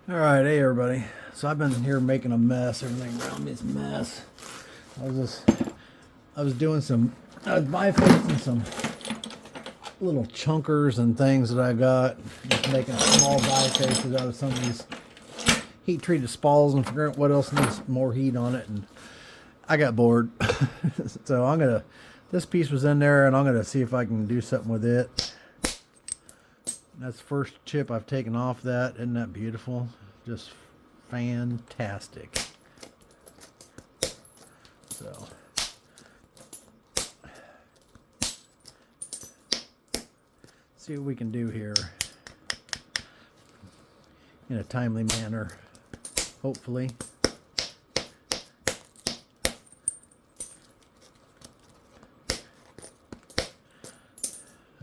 All right, hey everybody. So I've been here making a mess. Everything around me is a mess. I was doing I was bypassing some little chunkers and things that I got. Just making small bypasses out of some of these heat treated spalls and figuring out what else needs more heat on it. And I got bored. So this piece was in there and I'm gonna see if I can do something with it. That's the first chip I've taken off that. Isn't that beautiful? Just fantastic. So see what we can do here in a timely manner, hopefully.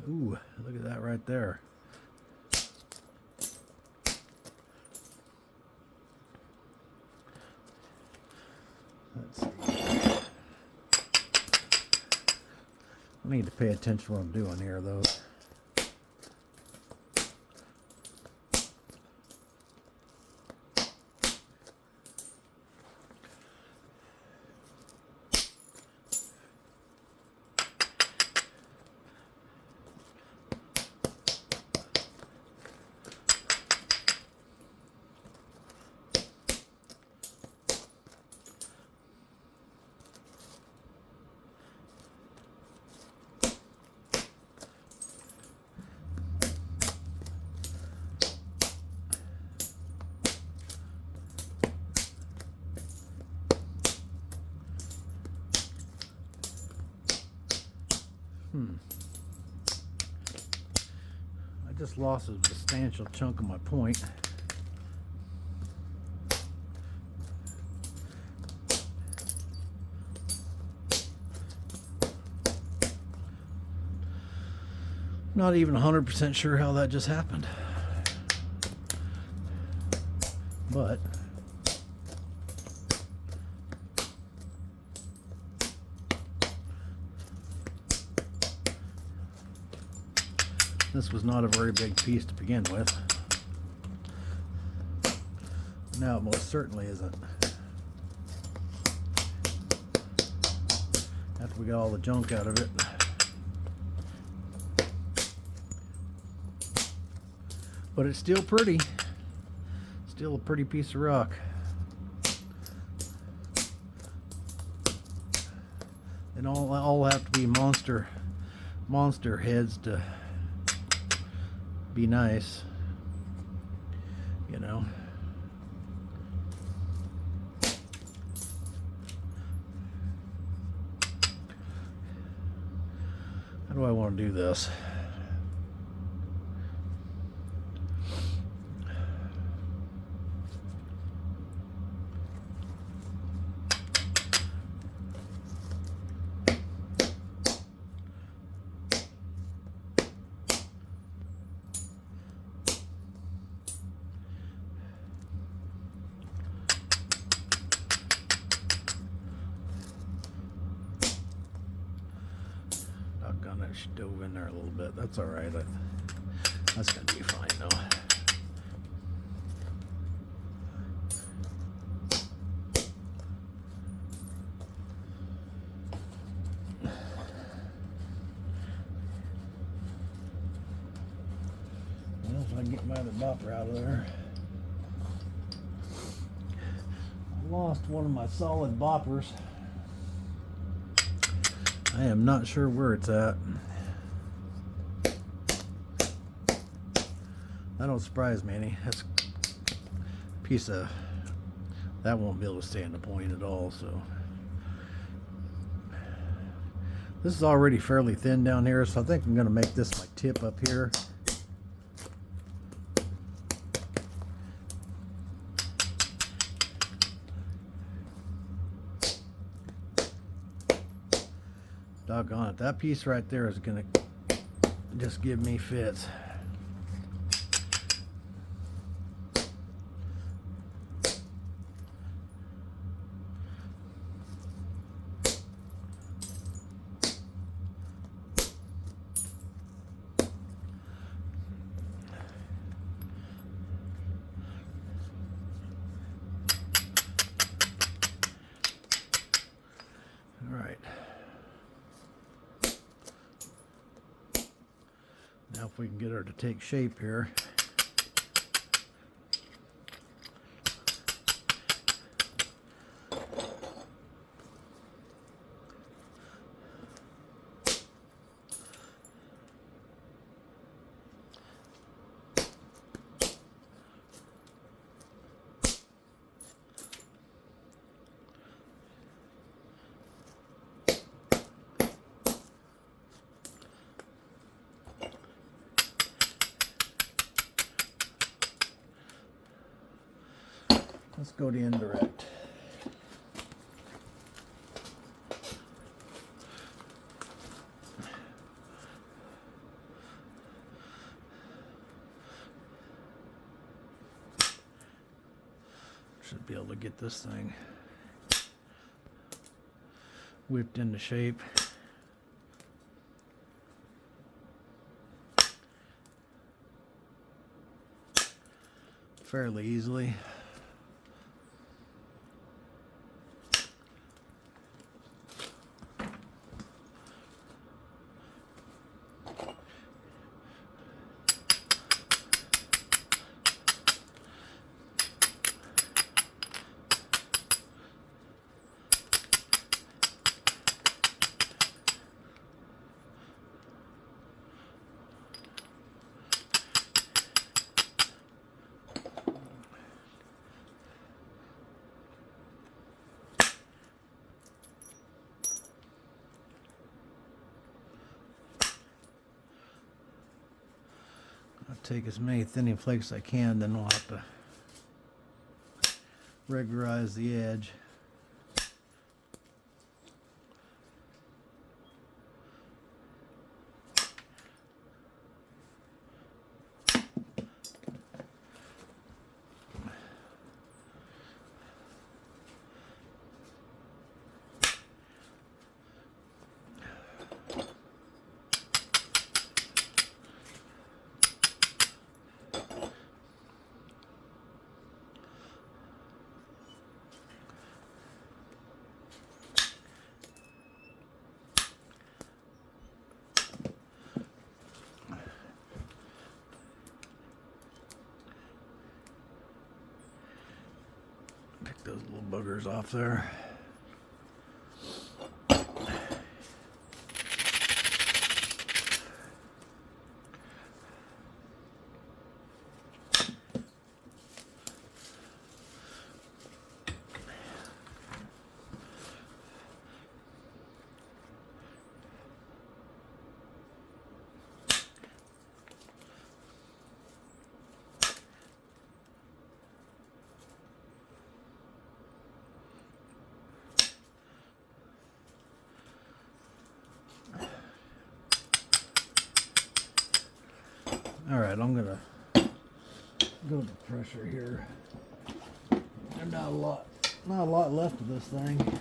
Ooh, look at that right there. Let's see. I need to pay attention to what I'm doing here, though. I just lost a substantial chunk of my point. Not even 100% sure how that just happened. But this was not a very big piece to begin with. Now it most certainly isn't. After we got all the junk out of it. But it's still pretty. Still a pretty piece of rock. And all have to be monster heads to be nice, you know. How do I want to do this? She dove in there a little bit. That's all right. That's gonna be fine though. Well, if I can get my other bopper out of there. I lost one of my solid boppers. I am not sure where it's at. That don't surprise me any. That's a piece of that won't be able to stay in the point at all. So this is already fairly thin down here, so I think I'm going to make this my tip up here. Doggone it, that piece right there is gonna just give me fits. right. Now if we can get her to take shape here. Let's go to indirect. Should be able to get this thing whipped into shape. Fairly easily. I'll take as many thinning flakes as I can, then we'll have to regularize the edge. Pick those little boogers off there. All right, I'm gonna go to pressure here. There's not a lot left of this thing.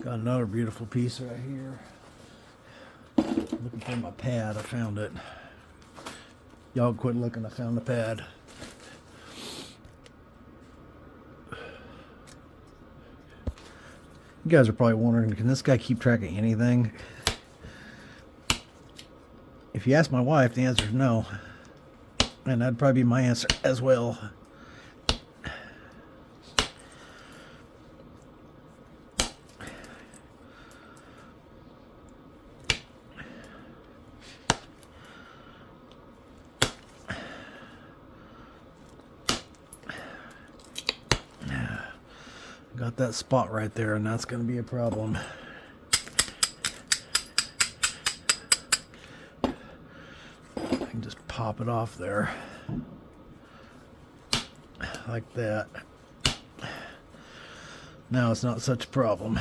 Got another beautiful piece right here. Looking for my pad, I found it. Y'all quit looking, I found the pad. You guys are probably wondering, can this guy keep track of anything? If you ask my wife, the answer is no. And that'd probably be my answer as well. Got that spot right there, and that's going to be a problem. I can just pop it off there. Like that. Now it's not such a problem.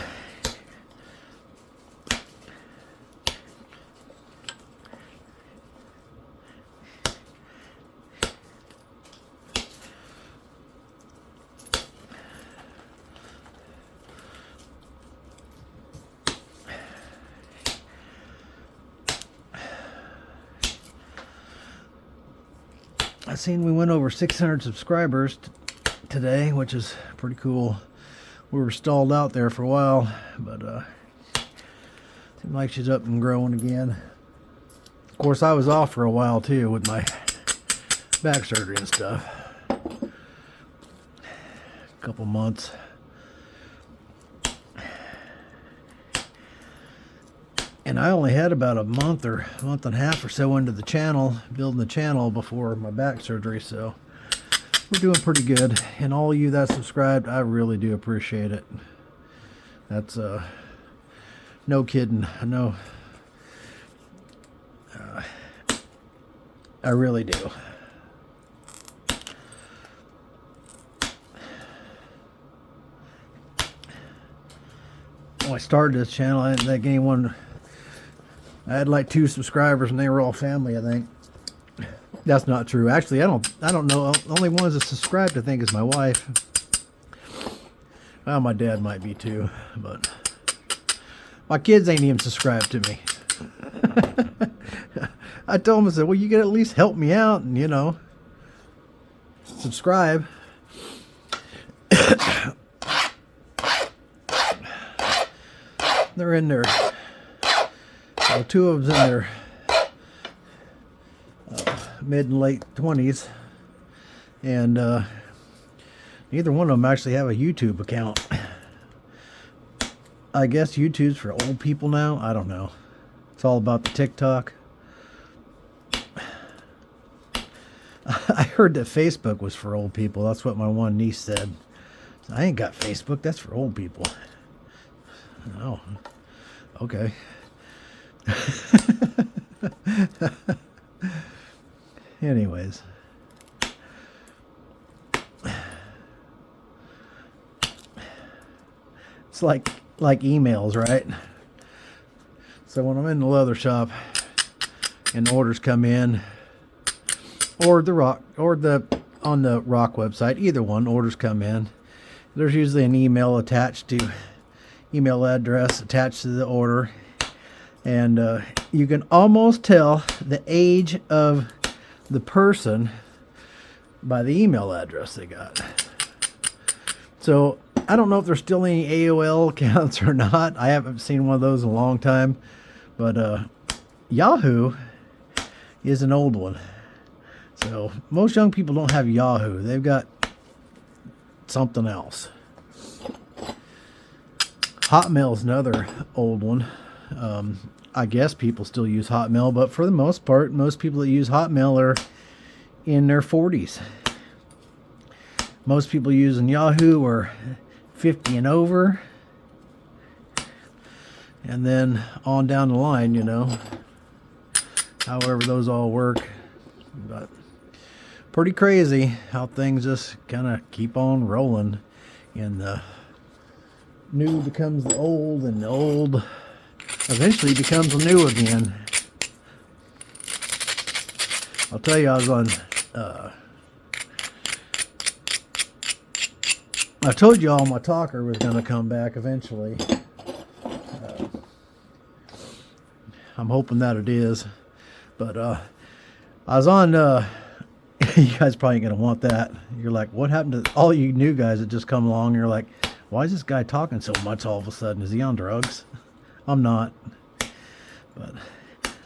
I seen we went over 600 subscribers today, which is pretty cool. We were stalled out there for a while, but seems like she's up and growing again. Of course, I was off for a while too with my back surgery and stuff. A couple months. And I only had about a month and a half or so into the channel, building the channel before my back surgery, so we're doing pretty good. And all of you that subscribed, I really do appreciate it. That's no kidding. I know. I really do. When I started this channel, I didn't think anyone... I had like 2 subscribers and they were all family, I think. That's not true. Actually, I don't know. The only ones that subscribed, I think, is my wife. Well, my dad might be too, but my kids ain't even subscribed to me. I told them, I said, well, you can at least help me out and, you know, subscribe. They're in there. Well, 2 of them's in their mid and late 20s, and neither one of them actually have a YouTube account. I guess YouTube's for old people now. I don't know. It's all about the TikTok. I heard that Facebook was for old people. That's what my one niece said. I ain't got Facebook. That's for old people. Oh, okay. Anyways, it's like emails, right? So when I'm in the leather shop and orders come in, or on the Rock website, either one, orders come in, there's usually an email address attached to the order. And you can almost tell the age of the person by the email address they got. So I don't know if there's still any AOL accounts or not. I haven't seen one of those in a long time. But Yahoo is an old one. So most young people don't have Yahoo. They've got something else. Hotmail's another old one. I guess people still use Hotmail, but for the most part, most people that use Hotmail are in their 40s. Most people using Yahoo are 50 and over. And then on down the line, you know, however those all work. But pretty crazy how things just kind of keep on rolling. And the new becomes the old, and the old eventually becomes new again. I'll tell you, I was on I told you all my talker was going to come back eventually. I'm hoping that it is. But I was on you guys probably ain't going to want that. You're like, what happened to all you new guys that just come along? You're like, why is this guy talking so much all of a sudden? Is he on drugs? I'm not, but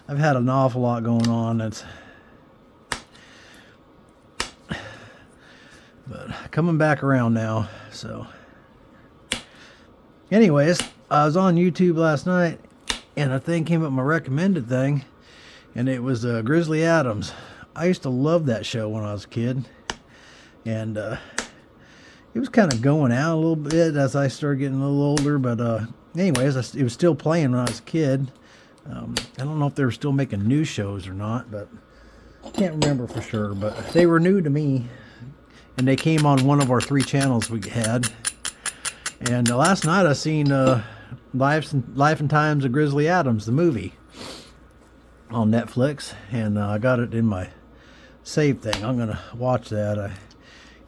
I've had an awful lot going on. But coming back around now. So anyways, I was on YouTube last night and a thing came up, my recommended thing, and it was Grizzly Adams. I used to love that show when I was a kid, and it was kind of going out a little bit as I started getting a little older, but anyways, it was still playing when I was a kid. I don't know if they were still making new shows or not, but I can't remember for sure. But they were new to me, and they came on one of our 3 channels we had. And last night I seen Life and Times of Grizzly Adams, the movie, on Netflix, and I got it in my save thing. I'm gonna watch that.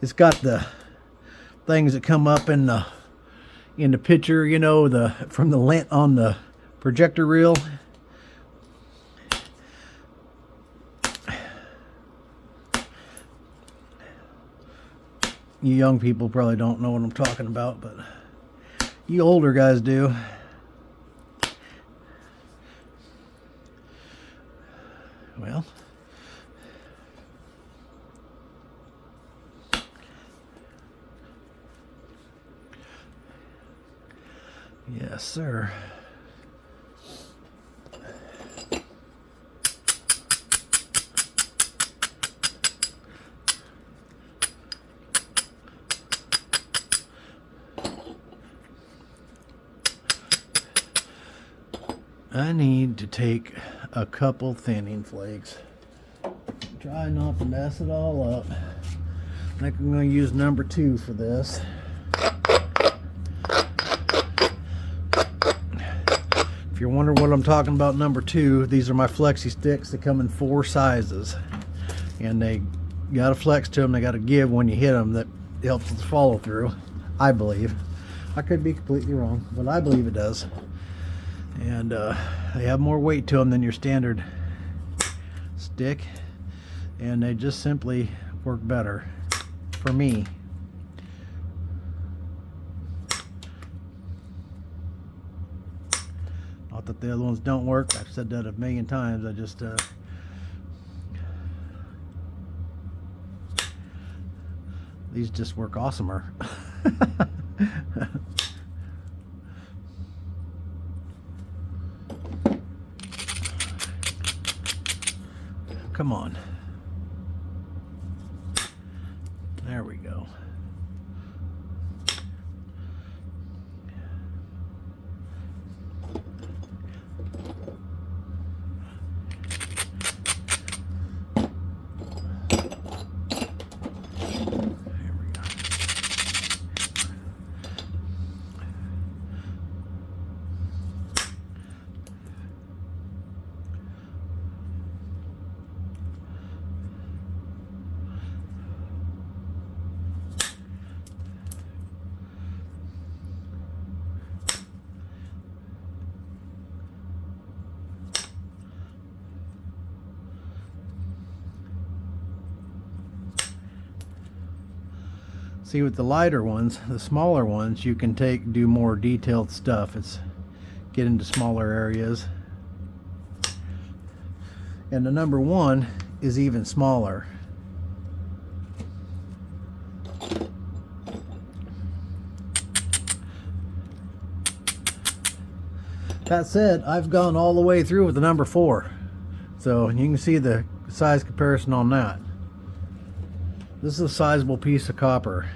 It's got the things that come up in the picture, you know, from the lens on the projector reel. You young people probably don't know what I'm talking about, but you older guys do. Well, yes, sir. I need to take a couple thinning flakes. Try not to mess it all up. I think I'm going to use number 2 for this. If you're wondering what I'm talking about, number 2, these are my flexi sticks that come in 4 sizes. And they got to flex to them, they got to give when you hit them. That helps with the follow through, I believe. I could be completely wrong, but I believe it does. And they have more weight to them than your standard stick, and they just simply work better for me. Not that the other ones don't work. I've said that a million times. I just these just work awesomer. Come on. There we go. See, with the lighter ones, the smaller ones, you can do more detailed stuff. It's get into smaller areas. And the number 1 is even smaller. That said, I've gone all the way through with the number 4. So you can see the size comparison on that. This is a sizable piece of copper.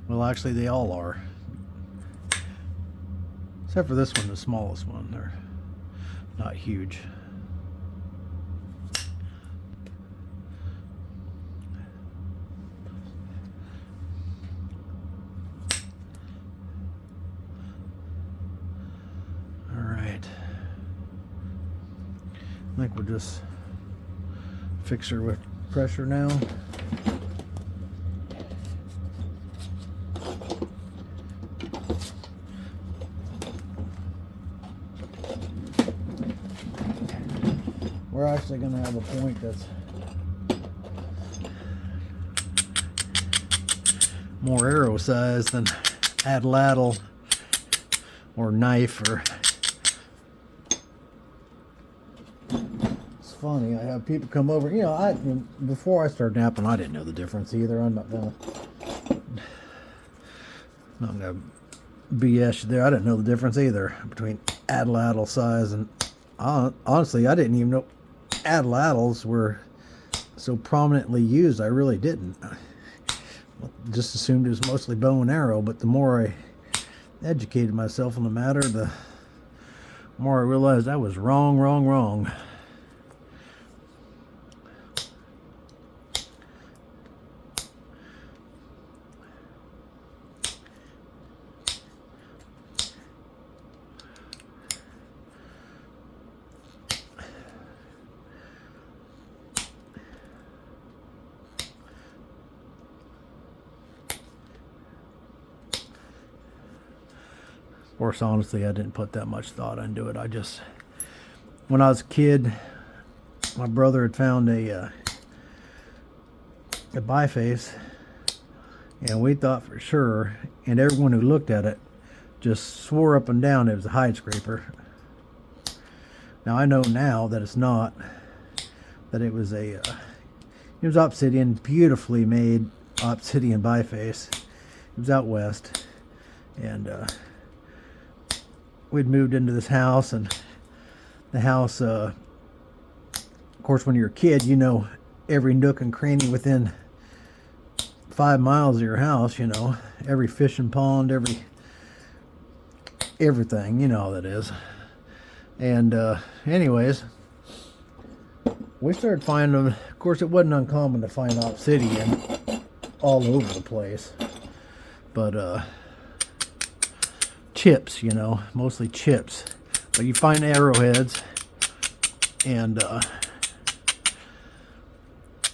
Well, actually, they all are. Except for this one, the smallest one. They're not huge. I think we'll just fix her with pressure now. We're actually going to have a point that's more arrow size than atlatl or knife or... Funny, I have people come over. You know, before I started knapping, I didn't know the difference either. I'm not gonna BS you there. I didn't know the difference either between atlatl size and honestly, I didn't even know atlatls were so prominently used. I really didn't. Just assumed it was mostly bow and arrow. But the more I educated myself on the matter, the more I realized I was wrong. Of course, honestly, I didn't put that much thought into it. When I was a kid, my brother had found a biface, and we thought for sure, and everyone who looked at it just swore up and down it was a hide scraper. Now I know now that it's not, that it was it was obsidian, beautifully made obsidian biface. It was out west, and we'd moved into this house, and the house, of course, when you're a kid, you know every nook and cranny within 5 miles of your house, you know, every fishing pond, everything, you know how that is. And anyways, we started finding them. Of course, it wasn't uncommon to find obsidian all over the place, but chips, you know, mostly chips. But you find arrowheads, and there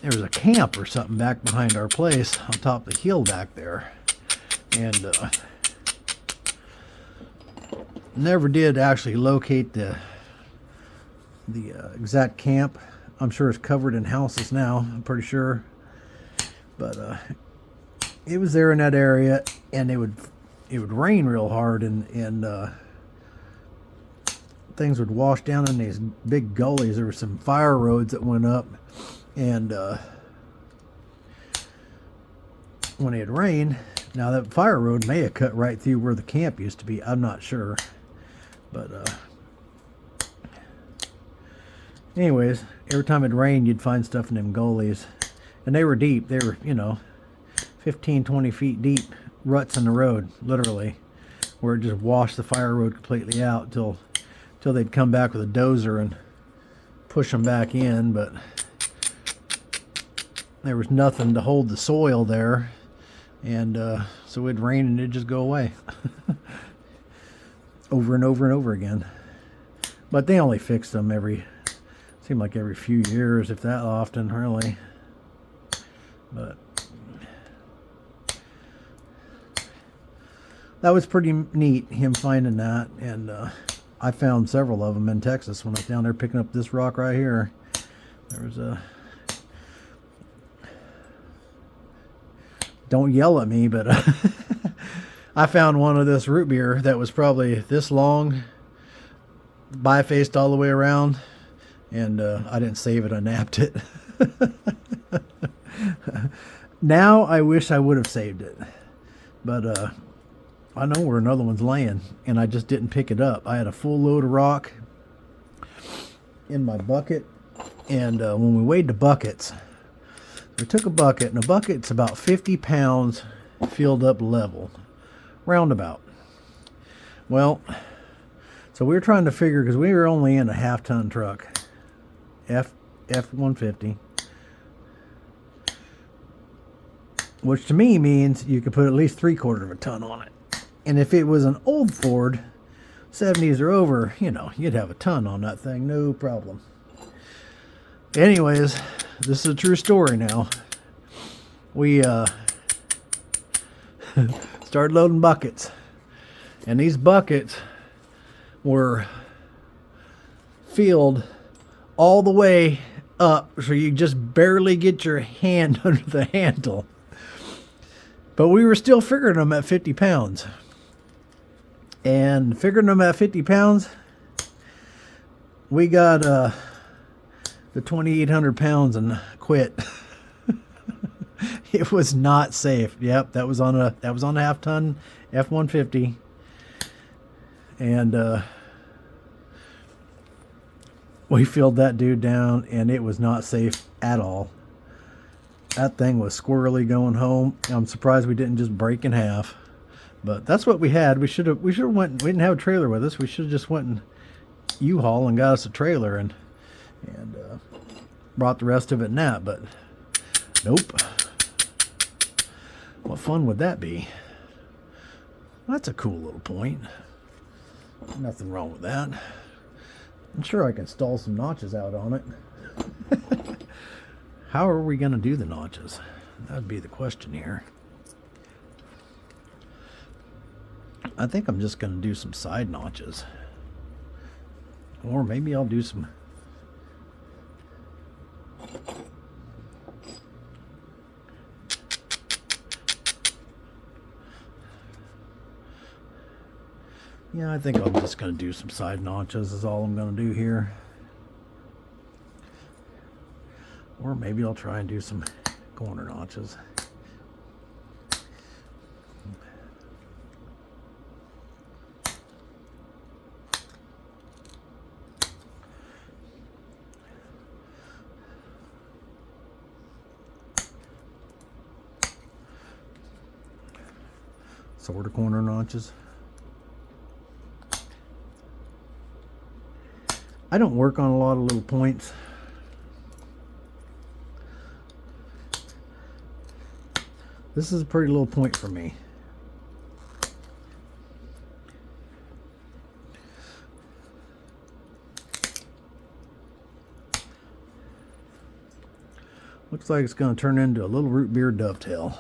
was a camp or something back behind our place on top of the hill back there, and never did actually locate the exact camp. I'm sure it's covered in houses now, I'm pretty sure, but it was there in that area, and it would rain real hard, and things would wash down in these big gullies. There were some fire roads that went up, and when it rained, now that fire road may have cut right through where the camp used to be. I'm not sure, but anyways, every time it rained, you'd find stuff in them gullies, and they were deep. They were, you know, 15-20 feet deep, ruts in the road, literally, where it just washed the fire road completely out till they'd come back with a dozer and push them back in. But there was nothing to hold the soil there, and so it'd rain and it'd just go away over and over and over again. But they only fixed them seemed like every few years, if that often, really. But that was pretty neat, him finding that. And I found several of them in Texas when I was down there picking up this rock right here. There was a... Don't yell at me, but I found one of this root beer that was probably this long, bifaced all the way around, and I didn't save it. I napped it. Now I wish I would have saved it, but I know where another one's laying, and I just didn't pick it up. I had a full load of rock in my bucket, and when we weighed the buckets, we took a bucket, and a bucket's about 50 pounds filled up level, roundabout. Well, so we were trying to figure, because we were only in a half-ton truck, F-150, which to me means you could put at least 3/4 of a ton on it. And if it was an old Ford, 70s or over, you know, you'd have a ton on that thing, no problem. Anyways, this is a true story now. We started loading buckets, and these buckets were filled all the way up, so you just barely get your hand under the handle. But we were still figuring them at 50 pounds. And figuring them at 50 pounds, we got the 2,800 pounds and quit. It was not safe. Yep, that was on a half-ton F-150, and we filled that dude down, and it was not safe at all. That thing was squirrely going home. I'm surprised we didn't just break in half. But that's what we had. We should have went. We didn't have a trailer with us. We should have just went and U-Haul and got us a trailer and brought the rest of it in that. But nope. What fun would that be? That's a cool little point. Nothing wrong with that. I'm sure I can install some notches out on it. How are we going to do the notches? That would be the question here. I think I'm just going to do some side notches. Or maybe I'll do some... Yeah, I think I'm just going to do some side notches is all I'm going to do here. Or maybe I'll try and do some corner notches. Sort of corner notches. I don't work on a lot of little points. This is a pretty little point for me. Looks like it's going to turn into a little root beer dovetail.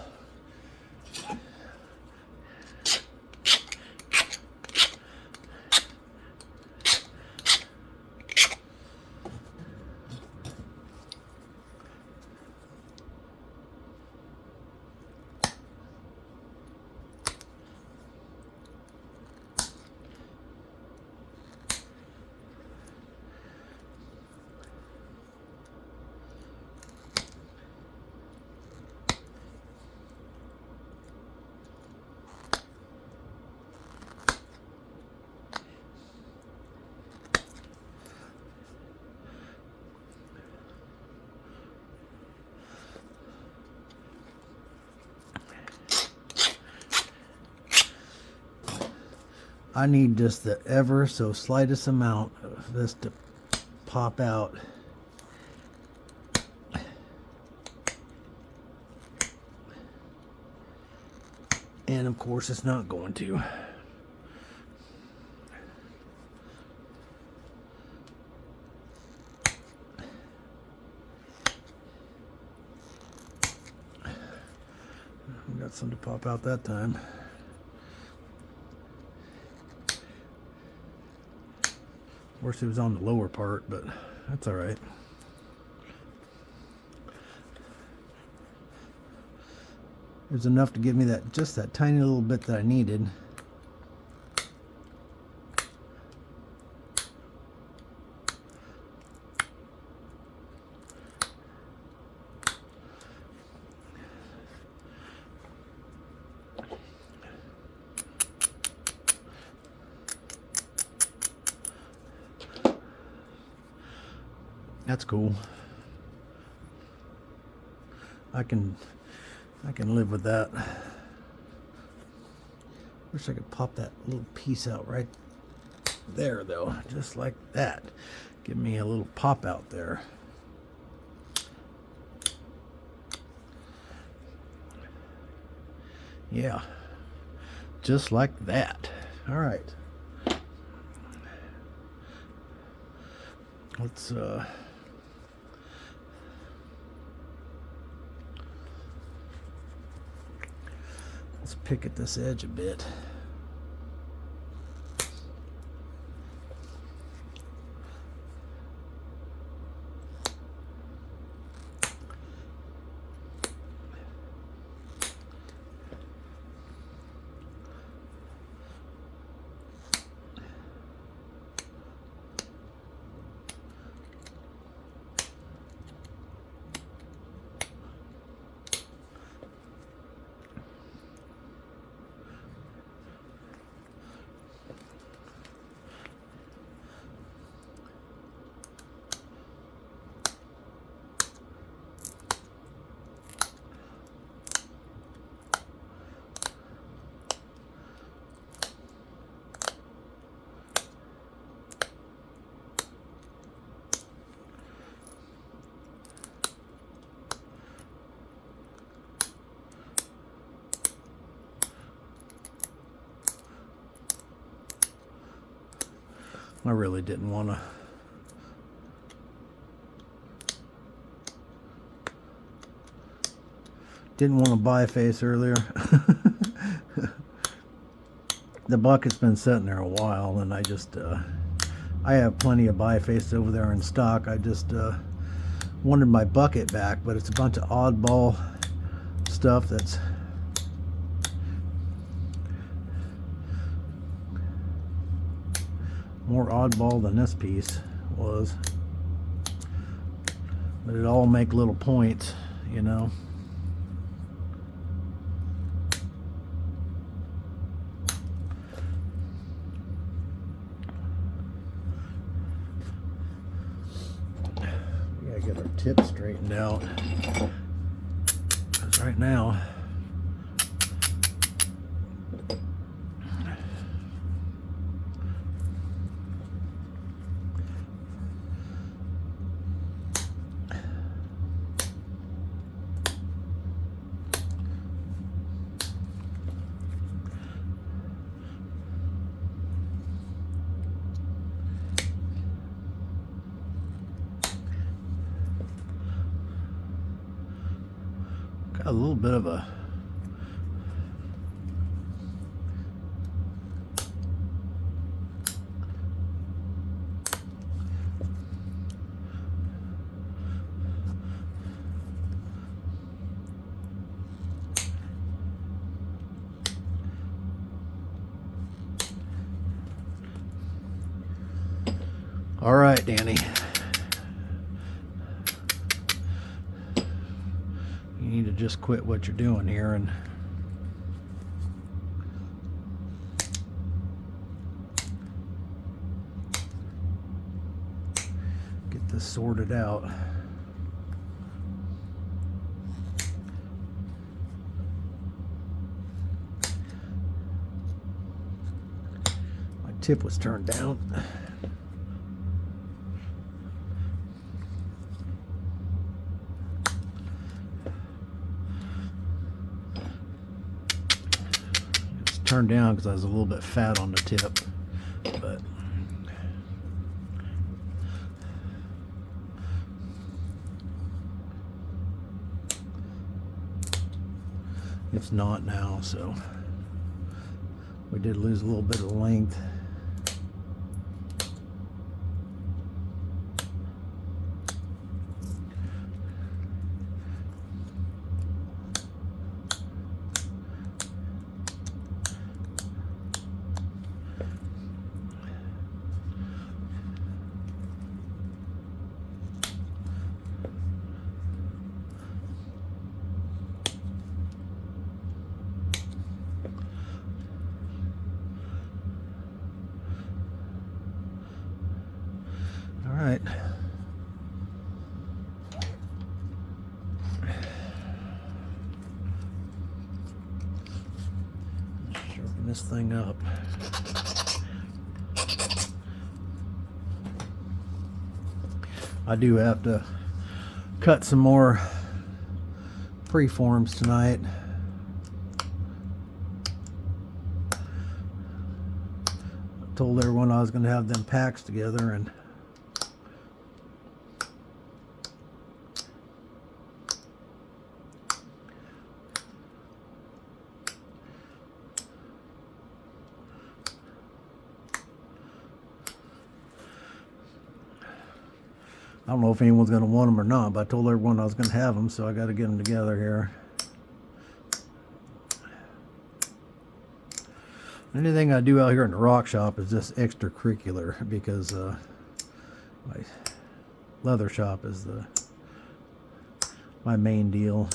I need just the ever so slightest amount of this to pop out. And of course it's not going to. Got some to pop out that time. Of course it was on the lower part, but that's all right. It was enough to give me that, just that tiny little bit that I needed. That's cool. I can live with that. Wish I could pop that little piece out right there though, just like that. Give me a little pop out there. Yeah, just like that. All right. Let's pick at this edge a bit. I really didn't want to. Didn't want to buy face earlier. The bucket's been sitting there a while, and I just I have plenty of bifaces over there in stock. I just wanted my bucket back, but it's a bunch of oddball stuff that's more oddball than this piece was, but it all make little points, you know. We gotta get our tip straightened out, because right now got a little bit of a all right, Danny. You need to just quit what you're doing here and get this sorted out. My tip was turned down. Turned down because I was a little bit fat on the tip, but it's not now, so we did lose a little bit of length. All right. Sharpen this thing up. I do have to cut some more preforms tonight. I told everyone I was going to have them packs together, and I don't know if anyone's going to want them or not, but I told everyone I was going to have them, so I got to get them together here. Anything I do out here in the rock shop is just extracurricular, because my leather shop is my main deal.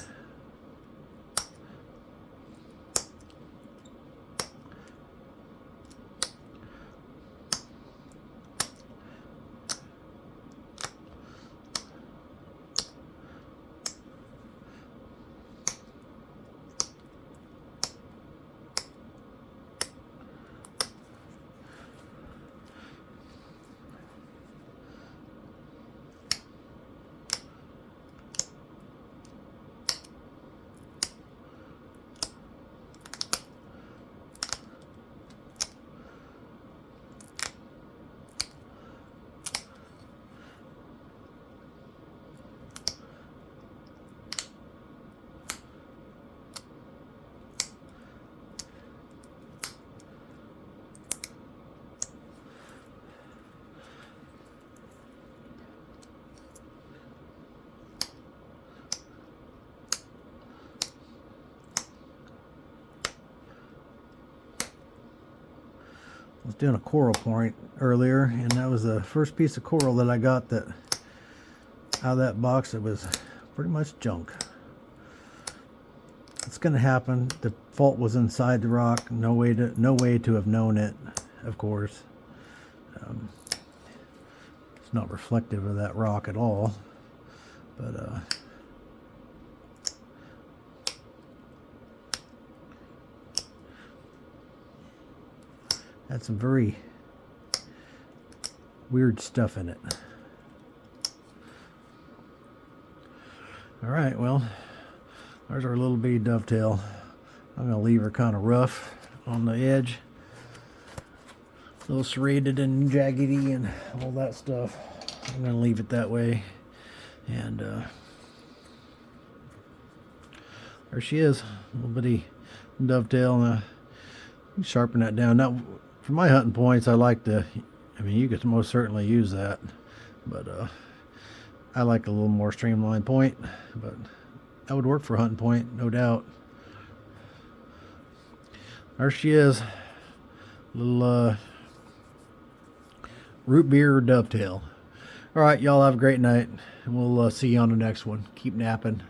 was doing a coral point earlier, and that was the first piece of coral that I got that out of that box that was pretty much junk. It's going to happen. The fault was inside the rock. No way to have known it, of course. It's not reflective of that rock at all, but had some very weird stuff in it. All right, well, there's our little bitty dovetail. I'm going to leave her kind of rough on the edge. A little serrated and jaggedy and all that stuff. I'm going to leave it that way. And there she is. Little bitty dovetail. And sharpen that down. Now, for my hunting points, I like to, I mean, you could most certainly use that. But I like a little more streamlined point. But that would work for a hunting point, no doubt. There she is. Little Rootbeer Dovetail. All right, y'all have a great night, and we'll see you on the next one. Keep napping.